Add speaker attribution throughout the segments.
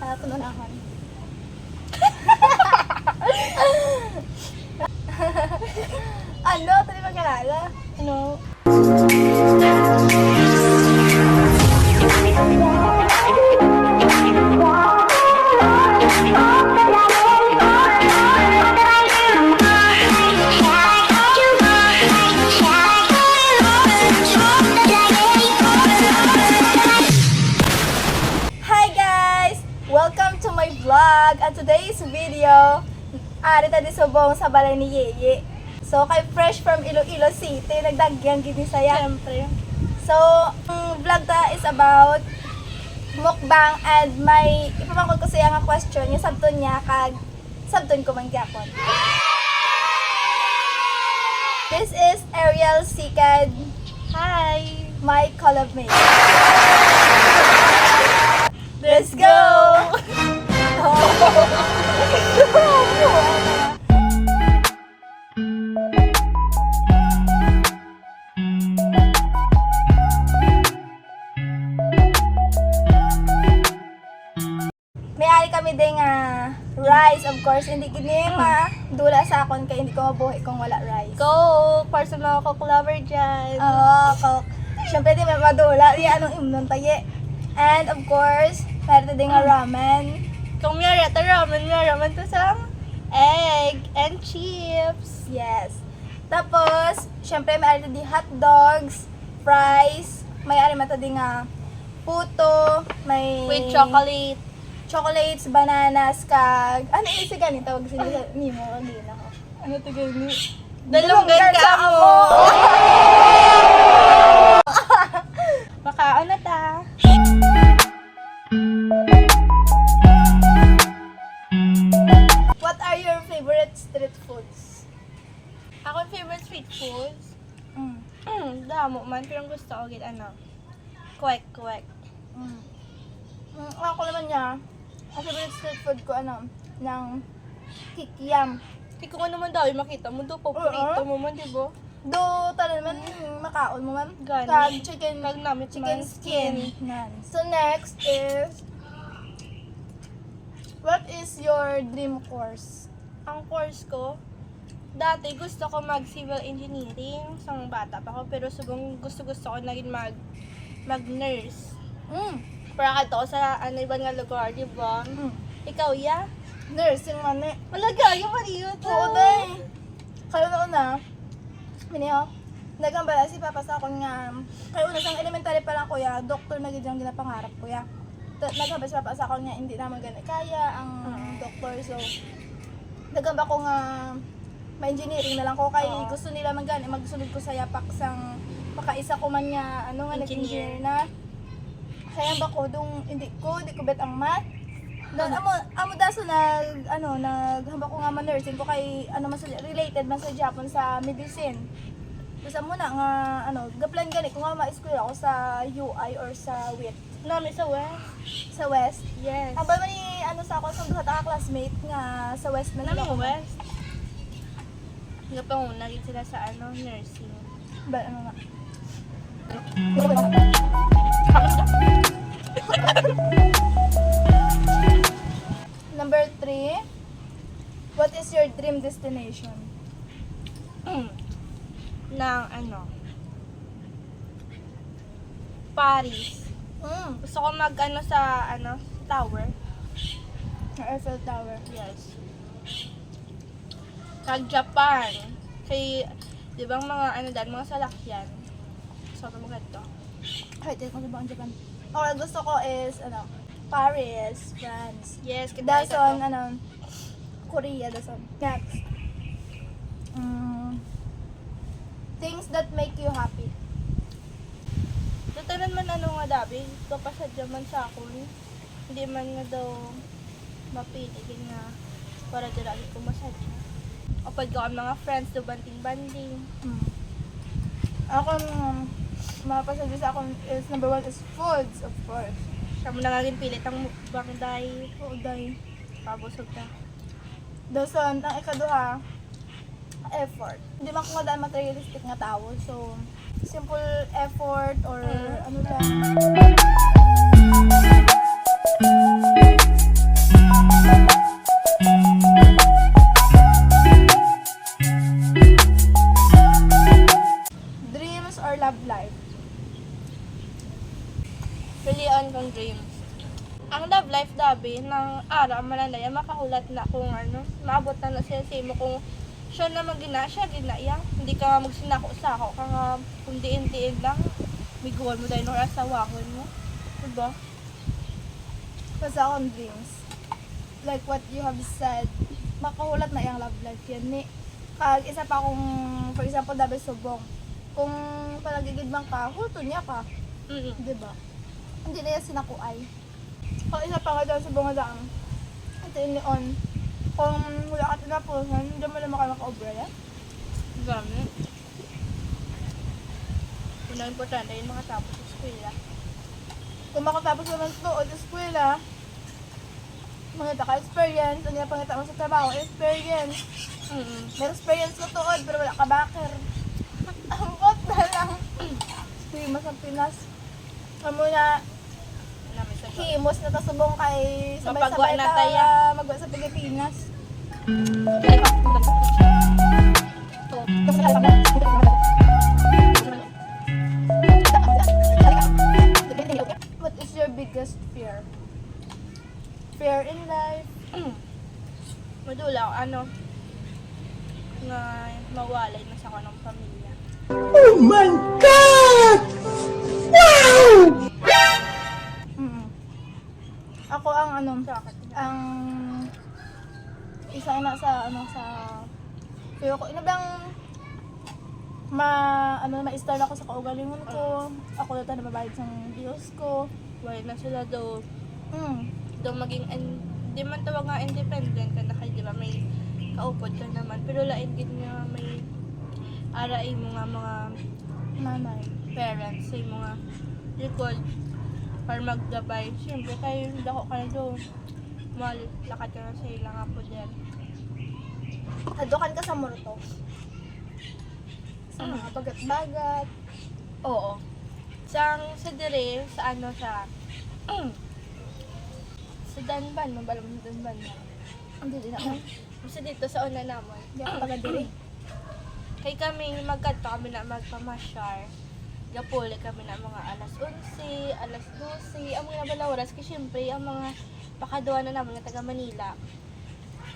Speaker 1: Tununahon. Ano? Ito di magkalala? Ano? Welcome to my vlog! At today's video, ari tadi subong sa balay ni Yeye. So, kay fresh from Iloilo City, nagdagyang gini saya. Siyempre. So, ang vlog ta is about mukbang and may ipapangkod ko siya nga question, yung sabton niya kag sabton ko man gyapon. This is Ariel Sikad. Hi! My collab mate. Let's go! May-ari kami din rice, of course. Hindi kini dula sa akon kaya hindi ko mabuhay kung wala rice.
Speaker 2: Coke! Para sa mga Coke lover dyan.
Speaker 1: Oo, Coke. Siyempre di may madula. Di anong imnon tayo. And of course, meron din nga ramen.
Speaker 2: Kung may ramen to sa egg and chips.
Speaker 1: Yes. Tapos, syempre may ari din hot dogs, fries, may ari mata din nga puto, may
Speaker 2: With chocolate.
Speaker 1: chocolates, bananas, kag ano isi gani tawag sila nimo agin ako. Ano to gani?
Speaker 2: Dalunggan ka mo. Baka ano ta?
Speaker 1: What are your favorite street foods?
Speaker 2: Ako favorite street foods. Damo man pero gusto ko gid ano. Kwek.
Speaker 1: Ako naman niya, ang favorite street food ko ng kikiam.
Speaker 2: Di ko nga naman daw makita mo do paborito mo man, di ba?
Speaker 1: Do tanan man makaon mo man.
Speaker 2: Gani.
Speaker 1: Kag chicken
Speaker 2: Chicken skin.
Speaker 1: Nan. So next is, what is your dream course?
Speaker 2: Ang course ko, dati gusto ko mag civil engineering sang bata pa ako pero subong gusto ko naging mag nurse. Para kadto ko sa ibang nga lugar, di ba? Ikaw ya?
Speaker 1: Nursing man eh.
Speaker 2: Malaga, yung mariyo to.
Speaker 1: Oo, day. Kayo na una, miniho, nagambala si Papa sa akong nga, kayo una sang elementary pa lang kuya, doktor na gidyang ginapangarap kuya. Nagambala si Papa sa akong nga, hindi naman ganit kaya ang doktor, so, nagamba ko nga, ma-engineering na lang ko, kay gusto nila man gani, magsunod ko sa yapak sang, makaisa ko man nga, nag-engineer na. Kaya ba ko, hindi ko bet ang math. Amo daso naghamba ko nga man-nursing ko kay related man sa Japan sa medicine. Basta muna nga gaplan gani ko nga ma-school ako sa UI or sa WIT.
Speaker 2: Nami sa West?
Speaker 1: Sa West?
Speaker 2: Yes.
Speaker 1: Aba man ni sa ako sa duha ta classmate nga sa West man
Speaker 2: Nami
Speaker 1: ako.
Speaker 2: West? Nga pa una sila sa nursing.
Speaker 1: Ba nga? Number 3, what is your dream destination?
Speaker 2: Ng Paris. Gusto ko mag sa tower.
Speaker 1: Eiffel Tower.
Speaker 2: Yes. Kag Japan. Kay, di ba mga mga salakyan. So, mga ito.
Speaker 1: Ay, ito ko ba ang Japan? Okay, gusto ko is, Paris, France.
Speaker 2: Yes, kita
Speaker 1: Dason, Korea, dason. Next. Things that make you happy.
Speaker 2: Tatanan man nga dabi, kapasadya man sa akon. Hindi man nga daw mapili, nga para dyan lagi ko masadya. O pag ko ang mga friends, do banting-banting.
Speaker 1: Ako, mapasadya sa akon is, number 1 is foods, of course.
Speaker 2: Siya mo na nga pilit ang mukbang day.
Speaker 1: Oo, day.
Speaker 2: Pabusog na.
Speaker 1: Dason, ang ikaduha, effort. Hindi man ko nga daan materialistic nga tao. So, simple effort or ano lang.
Speaker 2: love life dabi ng ara malanaya makahulat na kung ano, maabot na na siya mo kung siya naman siya ginaya. Hindi ka magsinako-sako ka nga kung diin-diin lang. Miguan mo dahil nung asawahon mo. Diba?
Speaker 1: Basta akong dreams. Like what you have said, makahulat na yung love life yan ni. Kag isa pa kung, for example, dabi subong. Kung palagigidman ka, hulto niya ka. Diba? Hindi na yan sinakuay. Kung isa pa nga dyan sa bunga daang, ito yun on. Kung wala ka tinapusan, hindi mo naman ka makaobra yan.
Speaker 2: Dami. Una importante yung makatapos sa eskwela.
Speaker 1: Kung makatapos ka ng tuod sa eskwela, mangita ka experience, ano yung pangita mo sa trabaho, experience. May experience mo tuod, pero wala ka backer. Ang bot na lang. Himos ang Pinas. Amo na, himos na tasubong kay sabay-sabay
Speaker 2: Mapagwa na taya.
Speaker 1: magwa sa Pilipinas. What is your biggest fear? Fear in life?
Speaker 2: Madula ako, ano, nga mawalay na sa kanong pamilya.
Speaker 3: Oh my God! Wow!
Speaker 1: Ako ang ano,
Speaker 2: Bakit?
Speaker 1: ang isa na sa ano sa pero ko ina bang ma-start ako sa kaugalingon ko. Ako na ta nababayad sa bills ko.
Speaker 2: Wala na sila daw.
Speaker 1: Mm.
Speaker 2: Daw maging, di man tawag nga independent ka na kayo, di ba? May kaupod ka naman. Pero lain din nga may arain mo nga mga
Speaker 1: Nanay.
Speaker 2: parents, say mga likod para maggabay. Siyempre kayo, dako ka na doon. Malakad ka na sa ilang apo dyan.
Speaker 1: Adukan ka sa morto. Sa mga bagat-bagat.
Speaker 2: Oo. Sa dire, sa ano sa sa Danban, mabalam sa Danban na.
Speaker 1: Hindi din ako.
Speaker 2: Kasi dito sa una naman.
Speaker 1: Hindi ako taga-diri.
Speaker 2: Kay kami, magkanto kami na magpamasyar. Gapuli kami na mga alas 11, alas 12, ang mga nabala oras. Kasi syempre, ang mga pakaduan na naman ng taga Manila,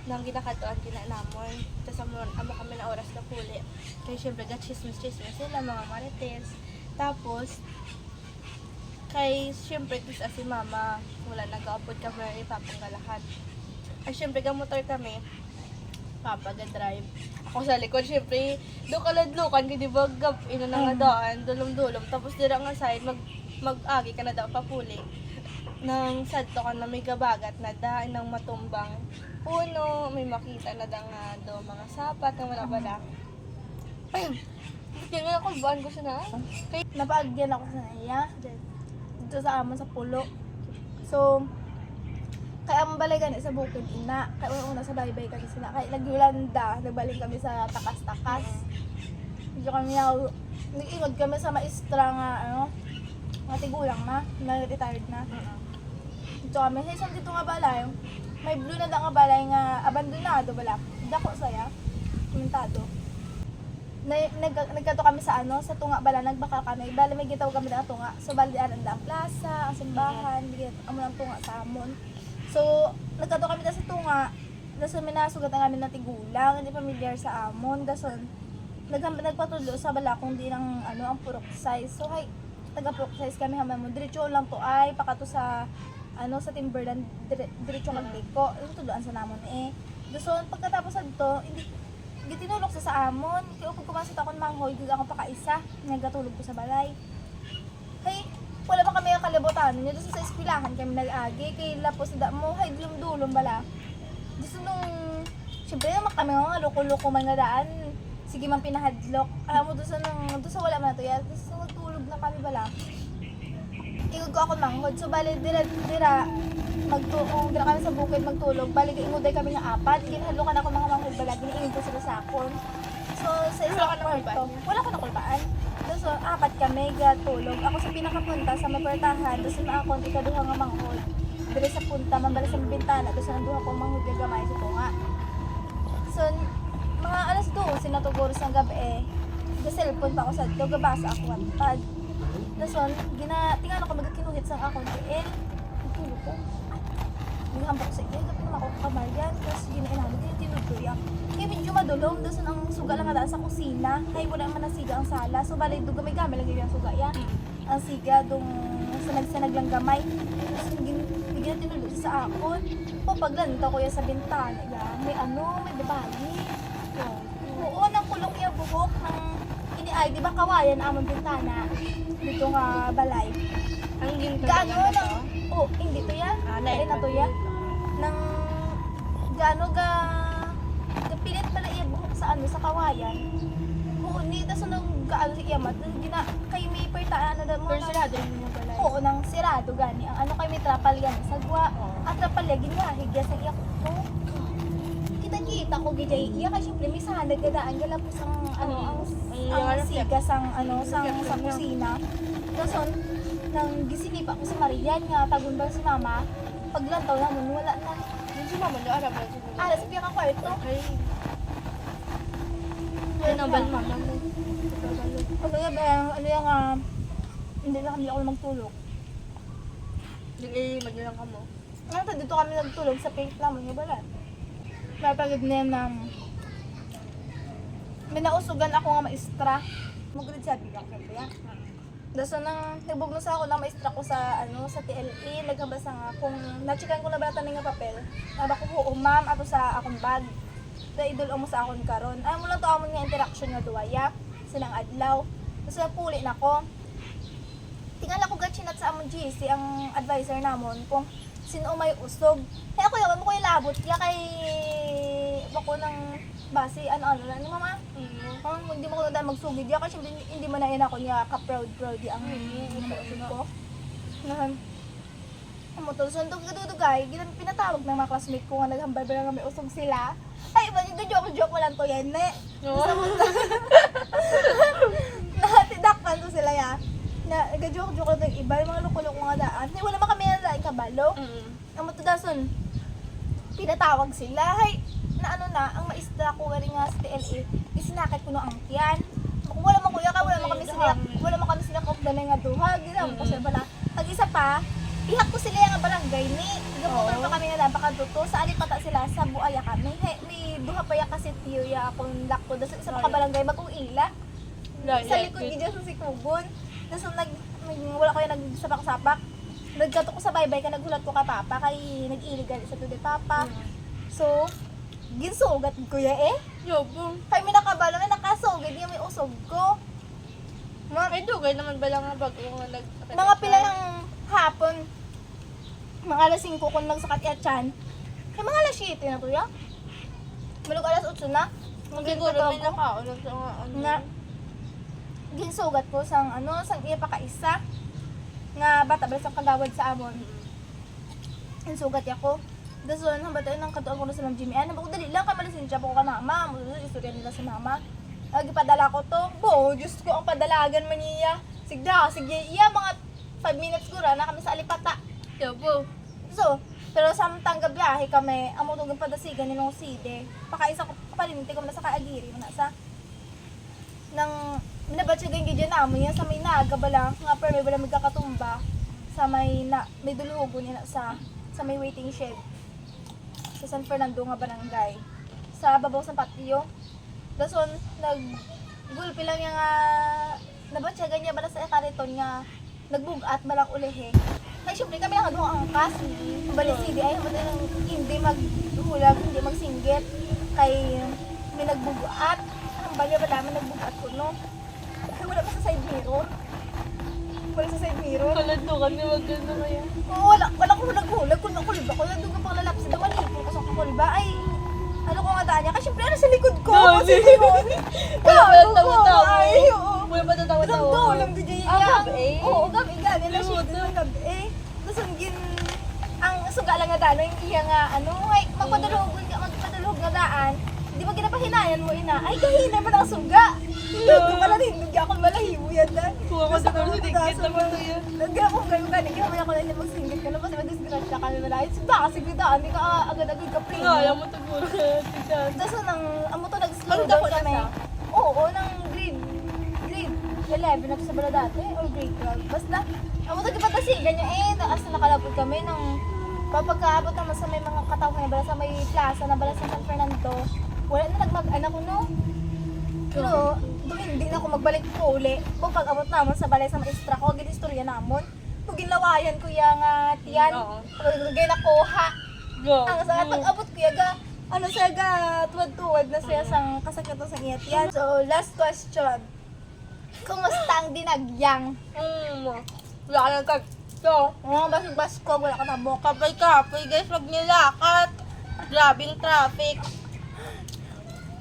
Speaker 2: nang ginakatuan kinanamon. Tapos amo kami na oras na puli. Kaya syempre, chismis sila, mga marites. Tapos, kay syempre, kasi si mama, wala nag-upload kami na ipapangga lahat. Ay syempre, gamotor kami, papa ga-drive. Ako sa likod, syempre, doon kaladlukan, di ba, ina na nga daan, dulom-dulom. Tapos dira nga side, mag-agi ka na daw papuli. Nang sadto ka na may gabagat na daan ng matumbang puno, may makita na da nga do mga sapat na wala-wala. Kaya nga ako, buwan ko siya na. Kaya,
Speaker 1: Napaagyan ako sa naiya. Dito sa amon sa pulo. So, kaya ang balay gani sa bukid ina. Kaya una sa baybay kami sila. Kaya nagyulanda, nagbalik kami sa takas-takas. Dito kami nag-ingod kami sa maestra nga, mga tigulang na retired na. Dito kami, sa isang dito nga balay, may blue na nga balay nga abandonado bala. Dako saya, komentado. Nagkato kami sa sa tunga bala, nagbaka kami. Bali may gitaw kami na tunga. So bali aran da plaza, ang simbahan, bigyan amo ng tunga sa amon. So nagkato kami sa tunga. Dason minasugat ang amin na tigulang, hindi familiar sa amon. Dason nagpatulo sa bala kung di ng ang purok size. So hay taga-purok size kami haman mo. Diretso lang to ay pakato sa sa Timberland diretso kag liko. Tuduan sa namon Dason pagkatapos adto, hindi gitinulok sa amon. Kaya kung kumasot akong manghoy, gud ako pakaisa. Nagatulog ko sa balay. Hey, wala ba kami ang kalibutan? Nyo doon sa eskwelahan kami nag-agi. Kay lapos da mo, hay dulom-dulom bala. Gusto nung, syempre naman kami mga loko-loko man nga daan. Sige man pinahadlok. Alam mo doon sa wala man na to yan. Tapos nagtulog na kami bala. Ingod ko ako manghod. So bali dira magtuong dira kami sa bukid magtulog. Bali ingoday kami nga apat. Ginhadlokan ako mga manghod bala. Giniingod ko sila sa akon. So sa isang kwarto, wala ko nakulbaan. So apat kami gatulog. Ako sa pinakapunta sa mapertahan. Doon sa akon ikaduha nga manghod. Diri sa punta mambalik sa bintana. Doon sa nanduha ko manghod gagamay sa tunga. So mga alas 2 sinatuguro sa gabi Sa cellphone pa ako sa gabasa ako wantad. Dason, tingnan ako magkinuhit sang akong tiil. Nagtulog ko. naghambak sa iya, kapag naman ako kamaryan, tapos ginain namin, tinutuya. Kaya medyo madulong, doon ang suga lang nga sa kusina, ay wala naman nasiga ang sala, so balay doon gamay gamay lagi yung suga yan. Ang siga doon sanag-sanag lang gamay, tapos bigyan tinulo sa akon. O paglanta ko yan sa bintana, may may babae. Oo, nang kulong iya buhok ng ay, di ba kawayan among bintana dito nga balay.
Speaker 2: Ang ginto
Speaker 1: Gaano lang, hindi to yan. Dahil na to yan. Nang, gaano pilit pala iya buhok sa sa kawayan. Oo, tapos nang gaano iya mat, kayo may pertaan na mo.
Speaker 2: Pero sirado rin yung balay.
Speaker 1: Oo, nang sirado gani. Ang kayo may trapal yan, sagwa. At trapal yan, ginahigya sa iya ko. Kita ko gijay iya kasi syempre may sanad kadaan gala po sang ang siga sang sa kusina. Dason nang gisinipa ko si Marian nga tagun ba si mama paglantaw namon wala na.
Speaker 2: Yung si mama niya, alam mo siya.
Speaker 1: Ala sa piyang kwarto.
Speaker 2: Okay. Ano ba mama mo?
Speaker 1: Kasi yung hindi na kami ako magtulog.
Speaker 2: Hindi, maglalang ka mo.
Speaker 1: Dito kami nagtulog sa pink naman nga balat. May pagod na yan na may nausugan ako nga maestra. Mag-grade 7 lang sa kaya. Daso nang nagbugno sa ako ng maestra ko sa sa TLE, naghambasa nga kung na-checkan ko na balatan nga papel. Naba ko ma'am ato sa akong bag. Da idol mo sa akon karon. Ay mo lang to amon nga interaction nga duwaya silang adlaw. Tapos napuli na ko. Tingala ko gatchinat sa amon GC ang advisor namon kung sino may usog. Kaya ako yawan mo ko yung labot. Kaya kay bako ng base, ano ni mama? Hindi mo ko na magsugid. Kaya kasi hindi mo na yun ako niya ka-proud ang usog ko. Ang motor, so nung kadudugay, pinatawag ng mga classmate ko nga naghambal ba nga may usog sila. Ay, iba yung joke mo lang to yan, ne? Nakatidakpan to sila ya. Nag-joke lang to yung iba, yung mga lukulok nga daan. Wala man kami na kabalo. Ang matudason, pinatawag sila. Hay, ang maestra ko galing nga sa TLE, isinakit ko no ang tiyan. Wala man kuya ka, wala man kami sila kaupdanay nga duhag. Ginamon ko sila pala. Pag isa pa, ihak ko sila yung barangay ni. Gaputor pa kami nga napakaduto. Sa alipata sila, sa buaya kami. Hey, may duha pa ya kasi tiyo ya akong lakto. Daso isa pa ka barangay, bagong ila. Sa likod gidya sa sikubon. Daso wala ko yung nagsapak-sapak. Nagkato ko sa baybay ka, naghulat ko ka papa, kay nag-iligal sa tuloy papa. So, ginsugat ko ya
Speaker 2: Yobo.
Speaker 1: Kay may nakabalo, may nakasugid yung may usog ko.
Speaker 2: May dugay naman ba lang nga bago nga nagsakit?
Speaker 1: Mga pila ng hapon, mga alas 5 kung nagsakat ya tiyan. Kay mga alas 7 na to ya. Malug alas 8 na.
Speaker 2: Siguro may nakaulang sa mga
Speaker 1: Na ginsugat ko sang sang iya pa kaisa nga bata ba sa kagawad sa amon. Ginsugat ako. Dason hamba tayo nang katuan ko na sa Ma'am Jimmy. Ano ba ko dali lang kamalasin siya po ko ka mama. Mo istorya nila sa mama. Gipadala ko to. Diyos ko ang padalagan man niya. Sige iya mga 5 minutes ko na kami sa alipata.
Speaker 2: Yobo.
Speaker 1: So, pero samtang gabiyahe kami, amo tugang padasigan ni nung side. Pakaisa ko palinti ko na sa kaagiri na sa nang minabatsagan gidya namin yan sa may naga bala nga pero may bala magkakatumba sa may dulugo niya sa may waiting shed sa San Fernando nga barangay sa babaw sa patio. Dason naggulpi lang yung nabatsagan niya bala sa kariton nga nagbugat balang ulihe. Ay syempre kami lang ang angkas balisidi ay hindi maghulag, hindi magsinggit kay may nagbugat. Ang bagay ba namin nagbugat ko no? Wala pa sa side mirror. Wala sa side mirror.
Speaker 2: Kalandukan niya wag ganda kaya.
Speaker 1: Oo, wala ko naghulag. Kung nakulba ko, nandun ka pang lalapsi. Dumalipo ko sa kakulba. Ay, ano ko nga daan niya? Kasi syempre ano sa likod ko. Kasi yun.
Speaker 2: Wala pa natawa-tawa.
Speaker 1: Ay, oo.
Speaker 2: Wala pa natawa-tawa.
Speaker 1: Ramdo, di dyan
Speaker 2: Ah,
Speaker 1: yan.
Speaker 2: gabi?
Speaker 1: Oo, gabi. Gani na siya. Tapos ang suga lang nga daan. Hindi nga ay, magpadalog nga daan. Di ba ginapahinayan mo ina? Ay, kahina pa ng suga. Hindi pala rin. Hindi ako malahibo yan na.
Speaker 2: Kuha ko sa tawag sa dikit naman to yan.
Speaker 1: Nagyan ko ganun gani. Kaya may ako na hindi magsingit ka na. Kasi madisgrasya kami malahit. Suda kasi gudaan. Hindi ka agad-agad ka pre.
Speaker 2: Kaya mo to po sa tiyan.
Speaker 1: Tapos amo to nag-slow
Speaker 2: Ang
Speaker 1: down
Speaker 2: dako na
Speaker 1: kami.
Speaker 2: siya?
Speaker 1: Oo, ng grade 11 na sa bala dati. Or grade 12. Basta, amo to gipatasigan niya taas na nakalapot kami ng Pagkaabot naman sa may mga katawang na bala sa may plaza na bala sa San Fernando, wala na nagmag-anak ko, no? Pero, doon hindi na ako magbalik ko uli. Kung pag-abot naman sa balay sa maestra ko, ginistorya namon. Kung ginawayan ko yung tiyan,
Speaker 2: Oo.
Speaker 1: gaya na kuha.
Speaker 2: Go.
Speaker 1: Ang sa pag-abot ko yung ano siya ga, tuwad-tuwad na siya sang kasakit sa iyat yan. So, last question. Kumusta ang dinagyang?
Speaker 2: Wala ka ng So,
Speaker 1: Oh, basig-bas ko, wala ka tabok.
Speaker 2: kapay-kapay guys, wag nilakat. Grabing traffic.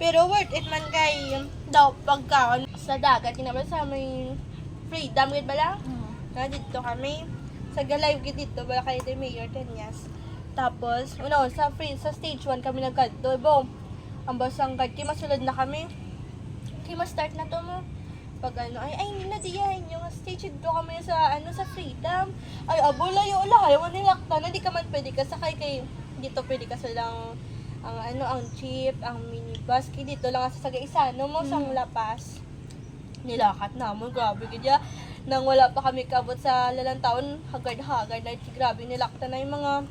Speaker 2: Pero worth it man kay daw pagkaon sa dagat. Kinabal sa may freedom, gid ba lang? Na dito kami. Sa Galive gid dito, bala kay the Mayor Tenyas. Tapos, sa stage 1 kami nagkadto. Boom! Ang basang kad, kaya masulod na kami. Kaya ma-start na to mo. Pag ay hindi na diyan yung stage dito kami sa sa freedom. Ay abulayo la kayo manilakta na di ka man pwede ka sakay kay dito pwede ka sa lang ang jeep, ang minibus kay dito lang sa Sagaisano mo sang lapas. Nilakat na mo grabe gid nang wala pa kami kabot sa lalantaon hagard-hagard na grabe nilakta na yung mga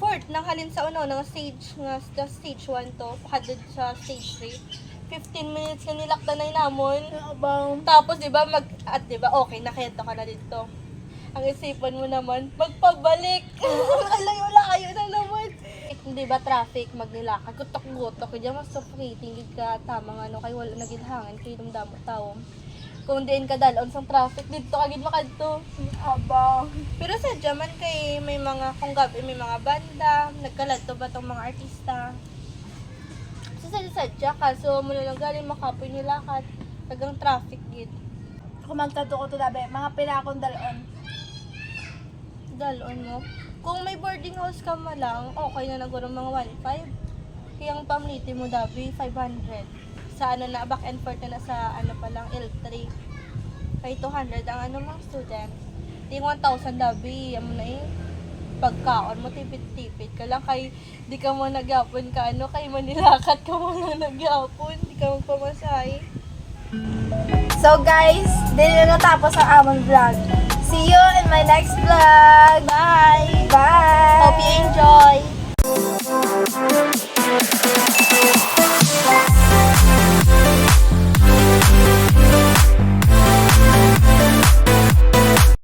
Speaker 2: fourth nang halin sa ng stage nga stage 1 to hadid sa stage 3. 15 minutes na nilakta na namon. Tapos, di ba, okay, nakita ka na dito. Ang isipan mo naman, magpabalik. Layo-la kayo na naman. Di ba, traffic, magnilakad, gutok-gutok, kaya mas suffocating ka, tamang kay wala nagilhangan, kay dumdamo tao. Kung diin ka dalon sa traffic, dito kagid makadto.
Speaker 1: Abang.
Speaker 2: Pero sa man kay may mga, kung gabi, may mga banda, nagkaladto ba tong mga artista? Sadya kaso mula lang galing makapoy nilakad tagang traffic gid.
Speaker 1: Kung magtato ko to dabe, mga pinakong
Speaker 2: Dalon mo. Kung may boarding house ka mo lang, okay na naguro mga 1.5. Kaya ang pamliti mo dabi 500. Sa na back and forth na sa pa lang L3. Kay 200 ang mga student. Di 1,000 dabi amo na pagkaon mo tipid-tipid ka lang kay di ka mo nagyapon ka kay manilakat ka mo na nagyapon di ka magpamasahe.
Speaker 1: So guys, dito na natapos ang amon vlog. See you in my next vlog.
Speaker 2: Bye!